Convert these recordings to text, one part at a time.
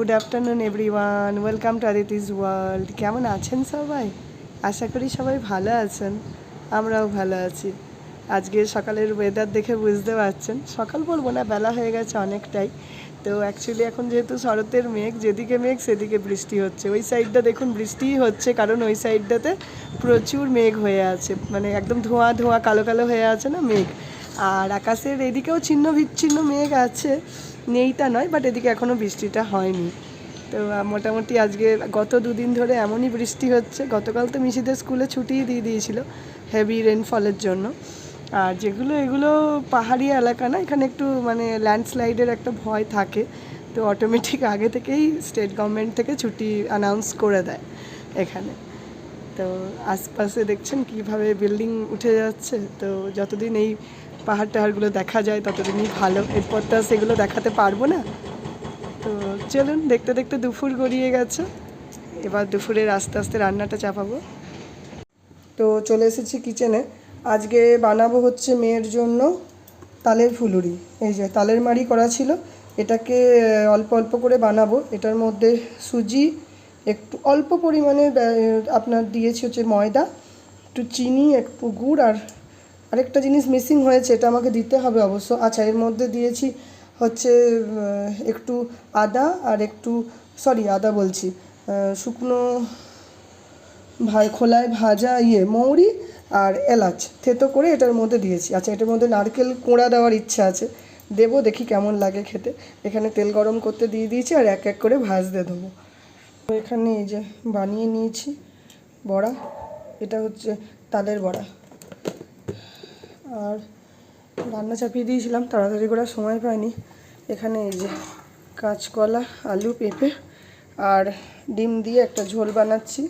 Good afternoon everyone, welcome to Aditi's world. কেমন আছেন সবাই? আশা করি সবাই ভালো আছেন, আমরাও ভালো আছি। আজকে সকালের ওয়েদার দেখে বুঝতে পারছেন, সকাল বলবো না, বেলা হয়ে গেছে অনেকটাই। তো অ্যাকচুয়ালি এখন যেহেতু শরতের মেঘ, যেদিকে মেঘ সেদিকে বৃষ্টি হচ্ছে। ওই সাইডটা দেখুন বৃষ্টিই হচ্ছে, কারণ ওই সাইডটাতে প্রচুর মেঘ হয়ে আছে, মানে একদম ধোঁয়া ধোঁয়া কালো কালো হয়ে আছে না মেঘ। আর আকাশের এদিকেও ছিন্ন বিচ্ছিন্ন মেঘ আছে, নেই তা নয়, বাট এদিকে এখনও বৃষ্টিটা হয়নি। তো মোটামুটি আজকে গত দুদিন ধরে এমনই বৃষ্টি হচ্ছে। গতকাল তো মিশিদের স্কুলে ছুটিই দিয়ে দিয়েছিল হেভি রেনফলের জন্য। আর এগুলো পাহাড়ি এলাকা না, এখানে একটু মানে ল্যান্ডস্লাইডের একটা ভয় থাকে, তো অটোমেটিক আগে থেকেই স্টেট গভর্নমেন্ট থেকে ছুটি অ্যানাউন্স করে দেয় এখানে। তো আশপাশে দেখছেন কীভাবে বিল্ডিং উঠে যাচ্ছে। তো যতদিন এই পাহাড় টাহাড়গুলো দেখা যায় ততদিনই ভালো, এরপর তো সেগুলো দেখাতে পারবো না। তো চলুন, দেখতে দেখতে দুপুর গড়িয়ে গেছে, এবার দুপুরের আস্তে আস্তে রান্নাটা চাপাবো। তো চলে এসেছি কিচেনে। আজকে বানাবো হচ্ছে মেয়ের জন্য তালের ফুলুরি। এই যে তালের মাড়ি করা ছিল, এটাকে অল্প অল্প করে বানাবো। এটার মধ্যে সুজি একটু অল্প পরিমাণে আপনার দিয়েছি হচ্ছে ময়দা, একটু চিনি, একটু গুড়, আর আরেকটা জিনিস মিসিং হয়েছে, এটা আমাকে দিতে হবে অবশ্য। আচ্ছা, এর মধ্যে দিয়েছি হচ্ছে একটু আদা, আর একটু আদা বলছি, শুকনো খোলায় ভাজা মৌরি আর এলাচ থেতো করে এটার মধ্যে দিয়েছি। আচ্ছা, এটার মধ্যে নারকেল কোড়া দেওয়ার ইচ্ছা আছে, দেবো, দেখি কেমন লাগে খেতে। এখানে তেল গরম করতে দিয়ে দিয়েছি আর এক এক করে ভাজতে দেবো। তো এখানে এই যে বানিয়ে নিয়েছি বড়া, এটা হচ্ছে তালের বড়া। আর রান্না চাপিয়ে দিয়েছিলাম, তাড়াতাড়ি করার সময় পাইনি। এখানে এই যে কাঁচকলা, আলু, পেঁপে আর ডিম দিয়ে একটা ঝোল বানাচ্ছি,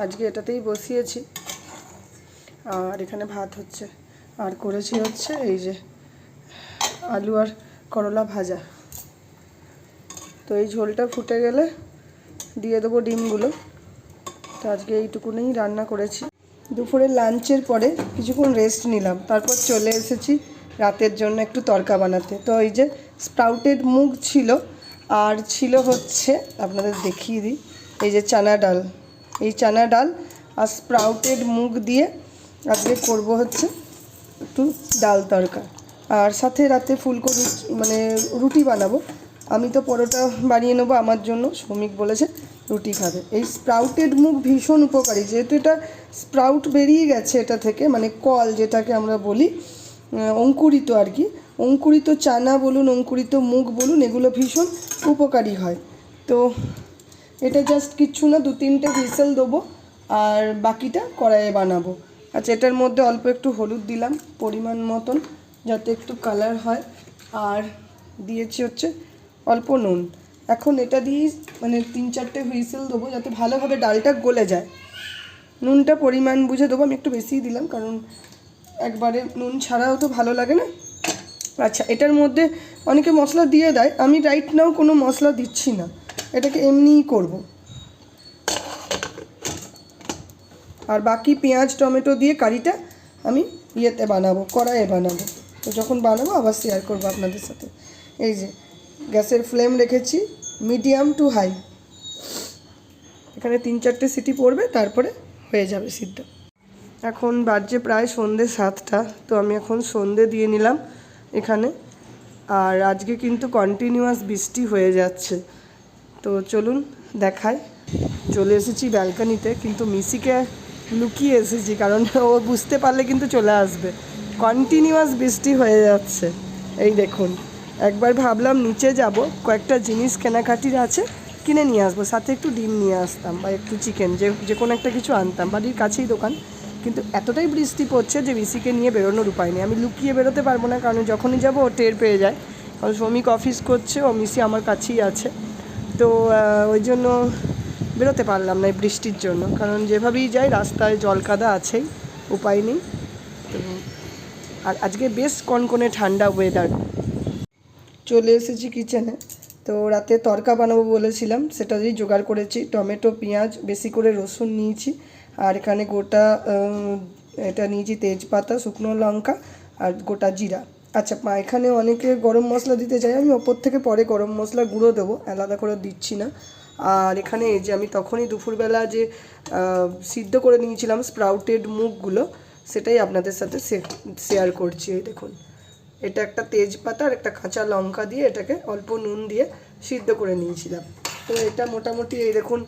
আজকে এটাতেই বসিয়েছি। আর এখানে ভাত হচ্ছে, আর করেছি হচ্ছে এই যে আলু আর করলা ভাজা। তো এই ঝোলটা ফুটে গেলে দিয়ে দেবো ডিমগুলো। তো আজকে এইটুকুনেই রান্না করেছি। দুপুরের লাঞ্চের পরে কিছুক্ষণ রেস্ট নিলাম, তারপর চলে এসেছি রাতের জন্য একটু তড়কা বানাতে। তো এই যে স্প্রাউটেড মুগ ছিল, আর ছিল হচ্ছে আপনাদের দেখিয়ে দিই, এই যে চানা ডাল। এই চানা ডাল আর স্প্রাউটেড মুগ দিয়ে আজকে করব হচ্ছে একটু ডাল তড়কা। আর সাথে রাতে ফুলকো মানে রুটি বানাবো। আমি তো পরোটা বানিয়ে নেবো আমার জন্য, শ্রমিক বলেছে রুটি খাবে। এই স্প্রাউটেড মুগ ভীষণ উপকারী, যেহেতু এটা স্প্রাউট বেরিয়ে গেছে এটা থেকে, মানে কল যেটাকে আমরা বলি, অঙ্কুরিত আর কি। অঙ্কুরিত চানা বলুন, অঙ্কুরিত মুগ বলুন, এগুলো ভীষণ উপকারী হয়। তো এটা জাস্ট কিচ্ছু না, 2-3টে হুইসেল দেবো আর বাকিটা কড়াইয়ে বানাবো। আচ্ছা, এটার মধ্যে অল্প একটু হলুদ দিলাম পরিমাণ মতন, যাতে একটু কালার হয়, আর দিয়েছি হচ্ছে অল্প নুন। এখন এটা দিয়ে মানে 3-4টে হুইসেল দেবো, যাতে ভালোভাবে ডালটা গলে যায়। নুনটা পরিমাণ বুঝে দেবো, আমি একটু বেশিই দিলাম, কারণ একবারে নুন ছাড়াও তো ভালো লাগে না। আচ্ছা, এটার মধ্যে অনেকে মশলা দিয়ে দেয়, আমি রাইট নাও কোনো মশলা দিচ্ছি না, এটাকে এমনিই করব। আর বাকি পেঁয়াজ টমেটো দিয়ে কারিটা আমি ইয়েতে বানাবো, কড়াইয়ে বানাবো। তো যখন বানাবো আবার শেয়ার করবো আপনাদের সাথে। এই যে গ্যাসের ফ্লেম রেখেছি মিডিয়াম টু হাই, এখানে 3-4টে সিটি পড়বে, তারপরে হয়ে যাবে সিদ্ধ। এখন বাজছে প্রায় সন্ধ্যে 7টা, তো আমি এখন সন্ধ্যে দিয়ে নিলাম এখানে। আর আজকে কিন্তু কন্টিনিউয়াস বৃষ্টি হয়ে যাচ্ছে। তো চলুন দেখাই। চলে এসেছি ব্যালকানিতে, কিন্তু মিসিকে লুকিয়ে এসেছি, কারণ ও বুঝতে পারলে কিন্তু চলে আসবে। কন্টিনিউয়াস বৃষ্টি হয়ে যাচ্ছে, এই দেখুন। একবার ভাবলাম নিচে যাব, কয়েকটা জিনিস কেনাকাটির আছে, কিনে নিয়ে আসবো, সাথে একটু ডিম নিয়ে আসতাম বা একটু চিকেন, যে কোনো একটা কিছু আনতাম, বাড়ির কাছেই দোকান। কিন্তু এতটাই বৃষ্টি পড়ছে যে মিসিকে নিয়ে বেরোনোর উপায় নেই। আমি লুকিয়ে বেরোতে পারবো না, কারণ যখনই যাবো ও টের পেয়ে যায়, কারণ শ্রমিক অফিস করছে, ও মিসি আমার কাছেই আছে। তো ওই জন্য বেরোতে পারলাম না এই বৃষ্টির জন্য, কারণ যেভাবেই যাই রাস্তায় জল কাদা আছেই, উপায় নেই। তো আর আজকে বেশ কনকনে ঠান্ডা ওয়েদার। চলে এসেছি কিচেনে। তো রাতে তড়কা বানাবো বলেছিলাম, সেটা দিয়ে জোগাড় করেছি। টমেটো, পেঁয়াজ, বেশি করে রসুন নিয়েছি, আর এখানে গোটা এটা নিয়েছি তেজপাতা, শুকনো লঙ্কা আর গোটা জিরা, আচ্ছা, এখানে অনেকে গরম মশলা দিতে চাই, আমি ওপর থেকে পরে গরম মশলা গুঁড়ো দেবো, আলাদা করে দিচ্ছি না। আর এখানে এই যে আমি তখনই দুপুরবেলা যে সিদ্ধ করে নিয়েছিলাম স্প্রাউটেড মুগগুলো, সেটাই আপনাদের সাথে শেয়ার করছি। এই দেখুন, এটা একটা তেজপাতা আর একটা কাঁচা লঙ্কা দিয়ে এটাকে অল্প নুন দিয়ে সিদ্ধ করে নিয়েছিলাম। তো এটা মোটামুটি এই দেখুন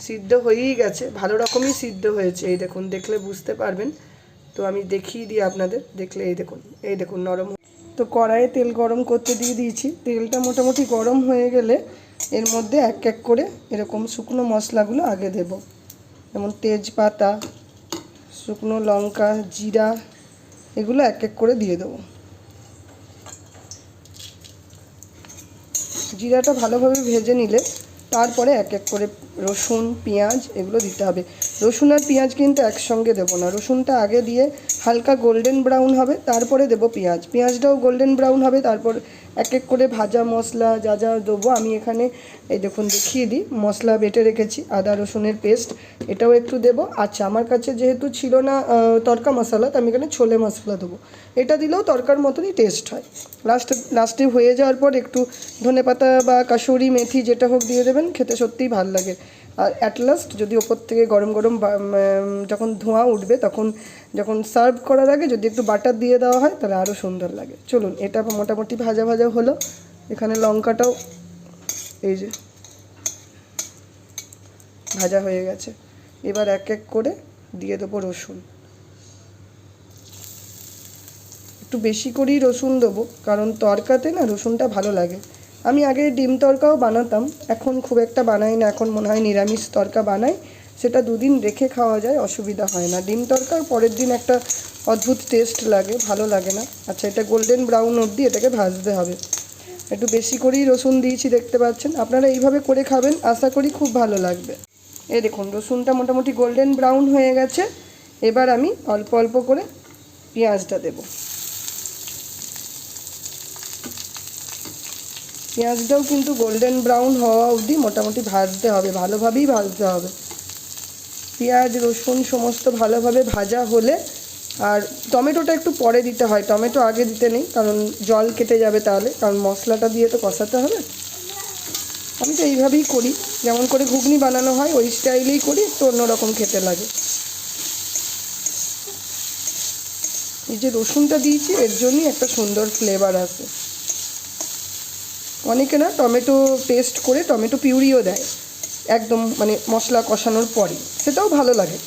সিদ্ধ হয়েই গেছে, ভালো রকমই সিদ্ধ হয়েছে। এই দেখুন, দেখলে বুঝতে পারবেন। তো আমি দেখিয়ে দিই আপনাদের, দেখলে এই দেখুন নরম। তো কড়াইয়ে তেল গরম করতে দিয়ে দিয়েছি। তেলটা মোটামুটি গরম হয়ে গেলে এর মধ্যে এক এক করে এরকম শুকনো মশলাগুলো আগে দেব, যেমন তেজপাতা, শুকনো লঙ্কা, জিরা, এগুলো এক এক করে দিয়ে দেবো। জিরাটা ভালোভাবে ভেজে নিলে তারপরে এক এক করে রসুন, পেঁয়াজ এগুলো দিতে হবে। রসুন আর পেঁয়াজ কিন্তু একসঙ্গে দেবো না, রসুনটা আগে দিয়ে হালকা গোল্ডেন ব্রাউন হবে, তারপরে দেবো পেঁয়াজ। পেঁয়াজটাও গোল্ডেন ব্রাউন হবে, তারপর এক এক করে ভাজা মশলা যা যা দেবো আমি এখানে এই দেখুন দেখিয়ে দিই। মশলা বেটে রেখেছি, আদা রসুনের পেস্ট, এটাও একটু দেবো। আচ্ছা, আমার কাছে যেহেতু ছিল না তড়কা মশলা, তো আমি এখানে ছোলে মশলা দেবো। এটা দিলেও তড়কার মতনই টেস্ট হয়। লাস্টে হয়ে যাওয়ার পর একটু ধনেপাতা বা কাসুরি মেথি যেটা হোক দিয়ে দেবেন, খেতে সত্যিই ভালো লাগে। আর অ্যাট লাস্ট যদি ওপর থেকে গরম গরম যখন ধোঁয়া উঠবে, তখন যখন সার্ভ করার আগে যদি একটু বাটার দিয়ে দেওয়া হয় তাহলে আরও সুন্দর লাগে। চলুন, এটা মোটামুটি ভাজা ভাজা হলো। এখানে লঙ্কাটাও এই যে ভাজা হয়ে গেছে। এবার এক এক করে দিয়ে দেবো রসুন। একটু বেশি করেই রসুন দেবো, কারণ তরকাতে না রসুনটা ভালো লাগে। আমি আগে ডিম তরকাও বানাতাম, এখন খুব একটা বানাই না। এখন মনে হয় নিরামিষ তরকা বানাই, সেটা দুদিন রেখে খাওয়া যায়, অসুবিধা হয় না। ডিম তরকা পরের দিন একটা অদ্ভুত টেস্ট লাগে, ভালো লাগে না। আচ্ছা, এটা গোল্ডেন ব্রাউন অবধি এটাকে ভাজতে হবে। একটু বেশি করেই রসুন দিয়েছি, দেখতে পাচ্ছেন। আপনারা এইভাবে করে খাবেন, আশা করি খুব ভালো লাগবে। এই দেখুন, রসুনটা মোটামুটি গোল্ডেন ব্রাউন হয়ে গেছে। এবার আমি অল্প অল্প করে পেঁয়াজটা দেবো। পেঁয়াজটাও কিন্তু গোল্ডেন ব্রাউন হওয়া অবধি মোটামুটি ভাজতে হবে, ভালোভাবেই ভাজতে হবে। পেঁয়াজ রসুন সমস্ত ভালোভাবে ভাজা হলে, আর টমেটোটা একটু পরে দিতে হয়, টমেটো আগে দিতে নেই, কারণ জল কেটে যাবে তাহলে, কারণ মশলাটা দিয়ে তো কষাতে হবে। আমি তো এইভাবেই করি, যেমন করে ঘুগনি বানানো হয় ওই স্টাইলেই করি, একটু অন্যরকম খেতে লাগে। এই যে রসুনটা দিয়েছি, এর জন্যই একটা সুন্দর ফ্লেভার আসে। অনেকে না টমেটো পেস্ট করে টমেটো পিউরিও দেয় একদম, মানে মশলা কষানোর পরে, সেটাও ভালো লাগে।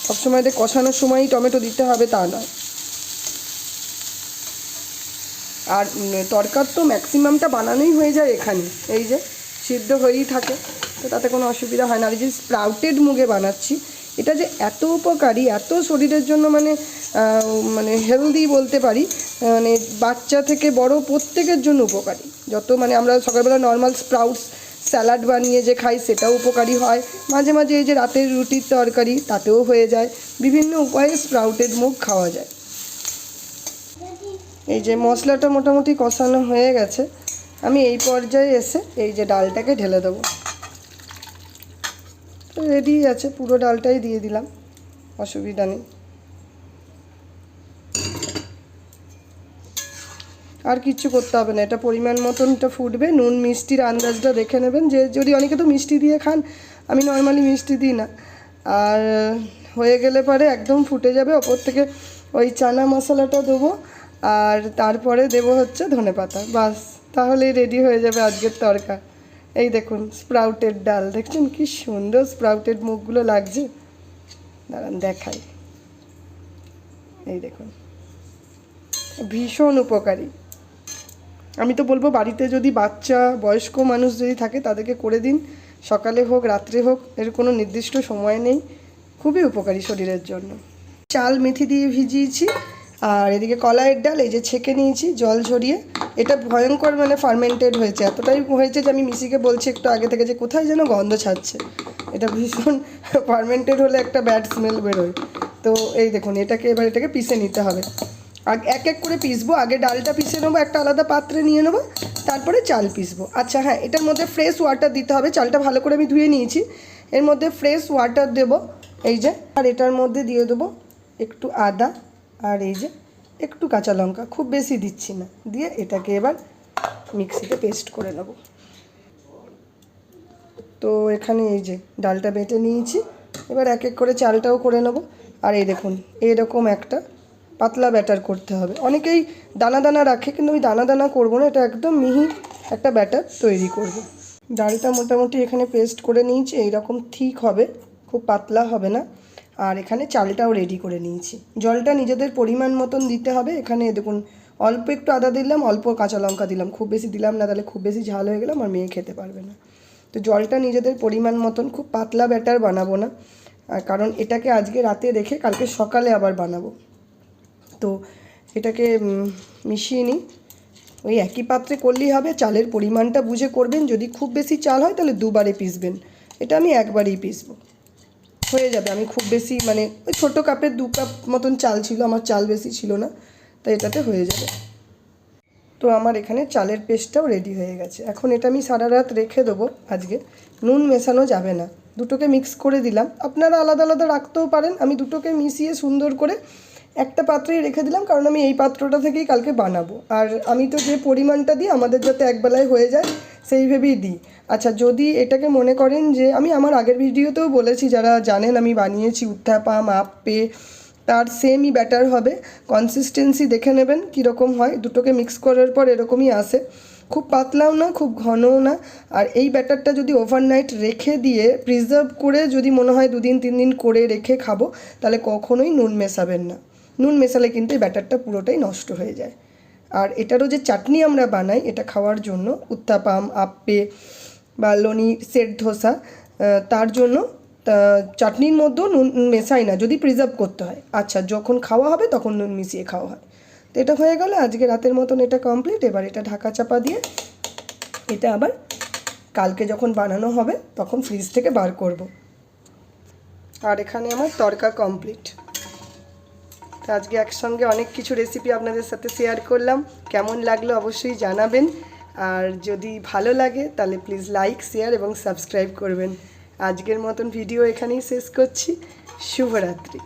সবসময় কষানোর সময়ই টমেটো দিতে হবে তা নয়। আর তরকার তো ম্যাক্সিমামটা বানানোই হয়ে যায় এখানে, এই যে সিদ্ধ হয়েই থাকে, তো তাতে কোনো অসুবিধা হয় না। আর এই যে স্প্রাউটেড মুগে বানাচ্ছি, এটা যে এত উপকারী, এত শরীরের জন্য মানে হেলদি বলতে পারি, মানে বাচ্চা থেকে বড় প্রত্যেকের জন্য উপকারী। যত আমরা সকালবেলা নর্মাল স্প্রাউটস স্যালাড বানিয়ে যে খাই, সেটাও উপকারী হয়। মাঝে মাঝে এই যে রাতের রুটির তরকারি, তাতেও হয়ে যায়। বিভিন্ন উপায়ে স্প্রাউটেড মুগ খাওয়া যায়। এই যে মশলাটা মোটামুটি কষানো হয়ে গেছে, আমি এই পর্যায়ে এসে এই যে ডালটাকে ঢেলে দেবো। তো রেডি আছে, পুরো ডালটাই দিয়ে দিলাম, অসুবিধা নেই। আর কিচ্ছু করতে হবে না, এটা পরিমাণ মতনটা ফুটবে, নুন মিষ্টির আন্দাজটা দেখে নেবেন। যে যদি অনেকে তো মিষ্টি দিয়ে খান, আমি নর্মালি মিষ্টি দিই না। আর হয়ে গেলে পরে একদম ফুটে যাবে, ওপর থেকে ওই চানা মশলাটা দেবো, আর তারপরে দেবো হচ্ছে ধনেপাতা, বাস, তাহলেই রেডি হয়ে যাবে আজকের তরকা। এই দেখুন স্প্রাউটেড ডাল, দেখছেন কি সুন্দর স্প্রাউটেড মুখগুলো লাগছে। দাঁড়ান দেখাই, এই দেখুন, ভীষণ উপকারী। আমি তো বলবো বাড়িতে যদি বাচ্চা বয়স্ক মানুষ যদি থাকে তাদেরকে করে দিন, সকালে হোক রাত্রে হোক, এর কোনো নির্দিষ্ট সময় নেই, খুবই উপকারী শরীরের জন্য। চাল মেথি দিয়ে ভিজিয়েছি, আর এদিকে কলাইয়ের ডাল এই যে ছেঁকে নিয়েছি জল ঝরিয়ে। এটা ভয়ঙ্কর ফার্মেন্টেড হয়েছে, এতটাই হয়েছে যে আমি মিসিকে বলছি একটু আগে থেকে যে কোথায় যেন গন্ধ ছাড়ছে। এটা ভীষণ ফার্মেন্টেড হলে একটা ব্যাড স্মেল বেরোয়। তো এই দেখুন, এটাকে পিষে নিতে হবে। এক এক করে পিসবো, আগে ডালটা পিষে নেবো, একটা আলাদা পাত্রে নিয়ে নেবো, তারপরে চাল পিসবো। আচ্ছা হ্যাঁ, এটার মধ্যে ফ্রেশ ওয়াটার দিতে হবে। চালটা ভালো করে আমি ধুয়ে নিয়েছি, এর মধ্যে ফ্রেশ ওয়াটার দেবো এই যে। আর এটার মধ্যে দিয়ে দেবো একটু আদা, আর এই যে একটু কাঁচা লঙ্কা, খুব বেশি দিচ্ছি না, দিয়ে এটাকে এবার মিক্সিতে পেস্ট করে নেব। তো এখানে এই যে ডালটা বেটে নিয়েছি, এবার এক এক করে চালটাও করে নেব। আর এই দেখুন এরকম একটা পাতলা ব্যাটার করতে হবে। অনেকেই দানা দানা রাখে, কিন্তু আমি দানা দানা করবো না, এটা একদম মিহি একটা ব্যাটার তৈরি করব। ডালটা মোটামুটি এখানে পেস্ট করে নিয়েছি, এইরকম ঠিক হবে, খুব পাতলা হবে না। আর এখানে চালটাও রেডি করে নিয়েছি। জলটা নিজেদের পরিমাণ মতন দিতে হবে। এখানে দেখুন অল্প একটু আদা দিলাম, অল্প কাঁচা লঙ্কা দিলাম, খুব বেশি দিলাম না, তাহলে খুব বেশি ঝাল হয়ে গেলে আমার মেয়ে খেতে পারবে না। তো জলটা নিজেদের পরিমাণ মতন, খুব পাতলা ব্যাটার বানাবো না, কারণ এটাকে আজকে রাতে রেখে কালকে সকালে আবার বানাবো। তো এটাকে মিশিয়ে নিই। ওই একই পাত্রে করলেই হবে, চালের পরিমাণটা বুঝে করবেন। যদি খুব বেশি চাল হয় তাহলে দুবারে পিসবেন, এটা আমি একবারেই পিসবো, হয়ে যাবে। আমি খুব বেশি মানে ওই ছোটো কাপের 2 কাপ মতন চাল ছিল, আমার চাল বেশি ছিল না, তাই এটাতে হয়ে যাবে। তো আমার এখানে চালের পেস্টটাও রেডি হয়ে গেছে। এখন এটা আমি সারা রাত রেখে দেবো। আজকে নুন মেশানো যাবে না, দুটোকে মিক্স করে দিলাম। আপনারা আলাদা আলাদা রাখতেও পারেন, আমি দুটোকে মিশিয়ে সুন্দর করে একটা পাত্রেই রেখে দিলাম, কারণ আমি এই পাত্রটা থেকেই কালকে বানাবো। আর আমি তো যে পরিমাণটা দিই আমাদের যাতে একবেলায় হয়ে যায় সেইভাবেই দিই। আচ্ছা, যদি এটাকে মনে করেন যে আমি আমার আগের ভিডিওতেও বলেছি, যারা জানেন আমি বানিয়েছি উত্থাপাম আপ্পে, তার সেমই ব্যাটার হবে। কনসিস্টেন্সি দেখে নেবেন কীরকম হয়, দুটোকে মিক্স করার পর এরকমই আসে, খুব পাতলাও না খুব ঘনও না। আর এই ব্যাটারটা যদি ওভারনাইট রেখে দিয়ে প্রিজার্ভ করে যদি মনে হয় 2 দিন 3 দিন করে রেখে খাবো, তাহলে কখনোই নুন মেশাবেন না। নুন মেশালে কিন্তু এই ব্যাটারটা পুরোটাই নষ্ট হয়ে যায়। আর এটারও যে চাটনি আমরা বানাই এটা খাওয়ার জন্য, উত্তাপাম আপ্পে বা লোনি সেট ধোসা, তার জন্য চাটনির মধ্যেও নুন মেশাই না যদি প্রিজার্ভ করতে হয়। আচ্ছা, যখন খাওয়া হবে তখন নুন মিশিয়ে খাওয়া হয়। তো এটা হয়ে গেল আজকে রাতের মতন, এটা কমপ্লিট। এবার এটা ঢাকা চাপা দিয়ে এটা আবার কালকে যখন বানানো হবে তখন ফ্রিজ থেকে বার করব। আর এখানে আমার তড়কা কমপ্লিট। তো আজকে একসঙ্গে অনেক কিছু রেসিপি আপনাদের সাথে শেয়ার করলাম। কেমন লাগলো অবশ্যই জানাবেন। আর যদি ভালো লাগে তাহলে প্লিজ লাইক শেয়ার এবং সাবস্ক্রাইব করবেন। আজকের মতন ভিডিও এখানেই শেষ করছি। শুভরাত্রি।